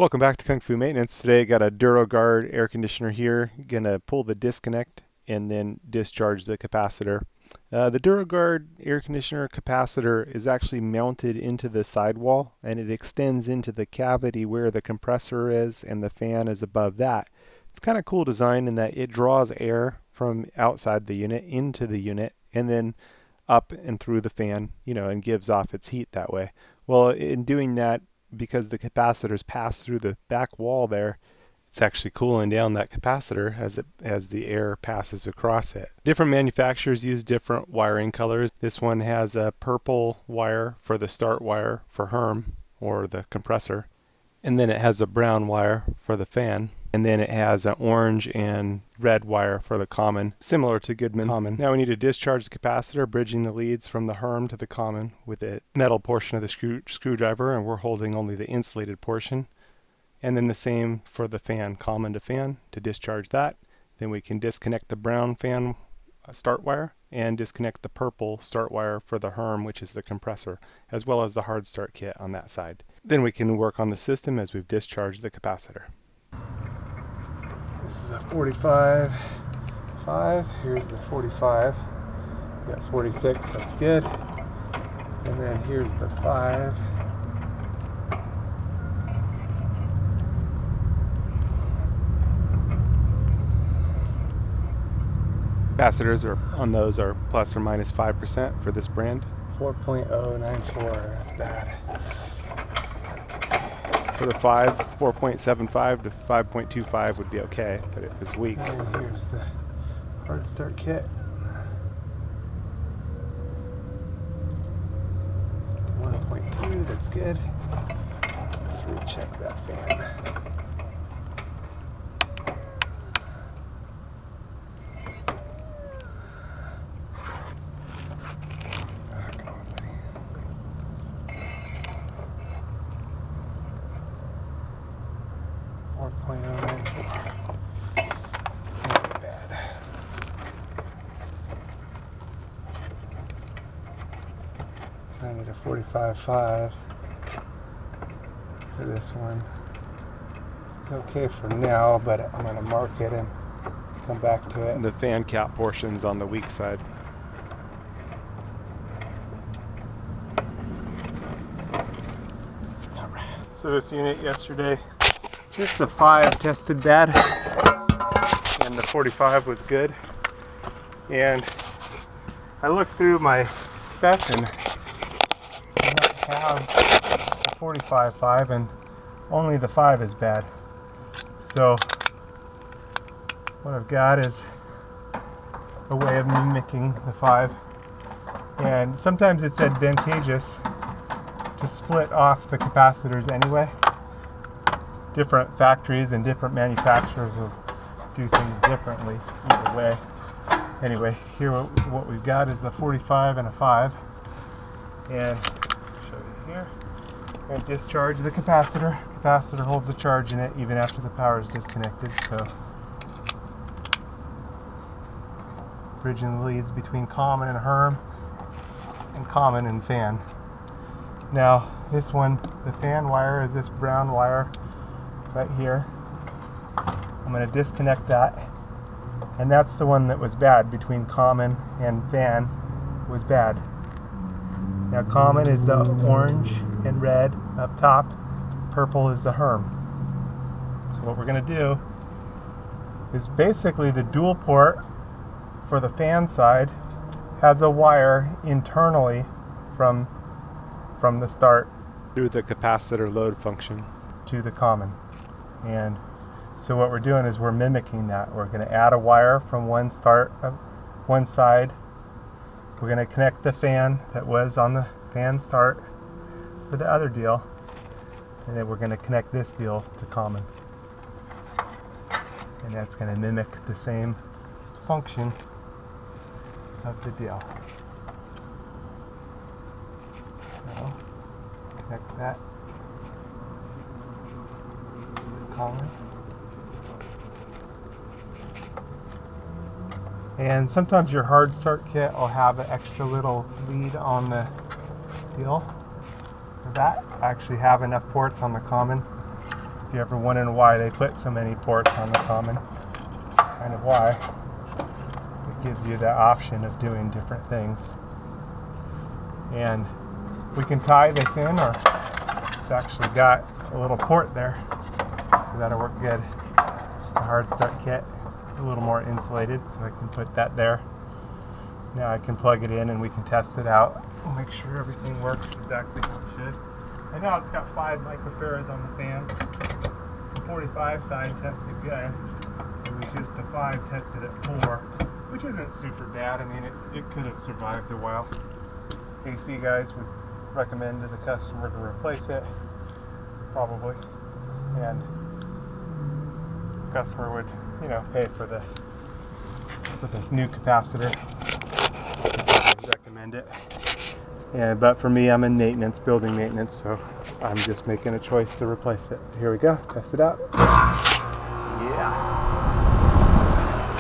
Welcome back to Kung Fu Maintenance. Today I got a Durogaurd air conditioner here. Gonna pull the disconnect and then discharge the capacitor. The Durogaurd air conditioner capacitor is actually mounted into the sidewall, and it extends into the cavity where the compressor is and the fan is above that. It's kind of cool design in that it draws air from outside the unit into the unit and then up and through the fan, and gives off its heat that way. Well, in doing that, because the capacitors pass through the back wall there, it's actually cooling down that capacitor as the air passes across it. Different manufacturers use different wiring colors. This one has a purple wire for the start wire for Herm, or the compressor, and then it has a brown wire for the fan, and then it has an orange and red wire for the common, similar to Goodman common. Now we need to discharge the capacitor, bridging the leads from the Herm to the common with the metal portion of the screwdriver, and we're holding only the insulated portion. And then the same for the fan, common to fan, to discharge that. Then we can disconnect the brown fan start wire and disconnect the purple start wire for the Herm, which is the compressor, as well as the hard start kit on that side. Then we can work on the system as we've discharged the capacitor. This is a 45.5. Here's the 45. We got 46, that's good. And then here's the 5. Capacitors on those are plus or minus 5% for this brand. 4.094, that's bad. For the 5, 4.75 to 5.25 would be okay, but it was weak. And here's the hard start kit. 1.2, that's good. Let's recheck that fan. I need a 45.5 for this one. It's okay for now, but I'm going to mark it and come back to it. The fan cap portion's on the weak side. Alright. So this unit yesterday, just the 5 tested bad, and the 45 was good. And I looked through my stuff and have a 45.5 and only the 5 is bad. So what I've got is a way of mimicking the 5, and sometimes it's advantageous to split off the capacitors anyway. Different factories and different manufacturers will do things differently either way. Anyway, here what we've got is the 45 and a 5, and here and discharge the capacitor. Capacitor holds a charge in it even after the power is disconnected, so bridging the leads between common and Herm and common and fan. Now this one, the fan wire is this brown wire right here. I'm going to disconnect that, and that's the one that was bad between common and fan was bad. Now common is the orange and red up top, purple is the Herm. So what we're going to do is basically the dual port for the fan side has a wire internally from the start through the capacitor load function to the common. And so what we're doing is we're mimicking that. We're going to add a wire from one side. We're going to connect the fan that was on the fan start with the other deal, and then we're going to connect this deal to common, and that's going to mimic the same function of the deal. So connect that to common. And sometimes your hard start kit will have an extra little lead on the deal. For that, I actually have enough ports on the common If you're ever wondering why they put so many ports on the common, kind of why. It gives you the option of doing different things. And we can tie this in, or it's actually got a little port there, so that'll work good. The hard start kit, a little more insulated, so I can put that there. Now I can plug it in and we can test it out. We'll make sure everything works exactly how it should. And now it's got 5 microfarads on the fan. The 45 side tested good. It was just the 5 tested at 4, which isn't super bad. I mean, it could have survived a while. AC guys would recommend to the customer to replace it, probably. And the customer would, you know, pay for the new capacitor. I would recommend it. But for me, I'm in maintenance, building maintenance, so I'm just making a choice to replace it. Here we go, test it out. Yeah.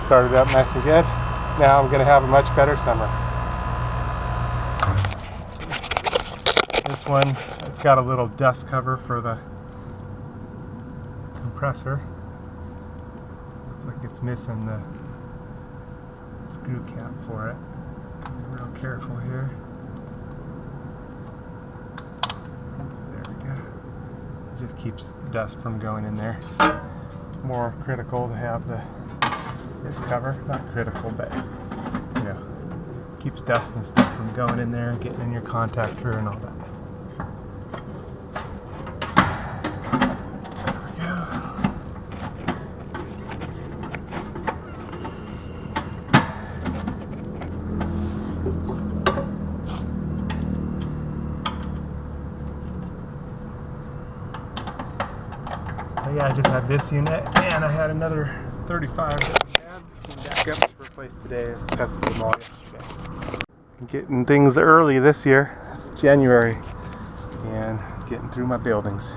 Started up nice and good. Now I'm going to have a much better summer. This one, it's got a little dust cover for the compressor. Looks like it's missing the screw cap for it. Be real careful here. Just keeps dust from going in there. It's more critical to have this cover. Not critical, but you know, keeps dust and stuff from going in there and getting in your contactor and all that. There we go. Yeah, I just had this unit, and I had another 35 that we had. Came back up to replace today. I just tested them all yesterday. Getting things early this year. It's January, and getting through my buildings.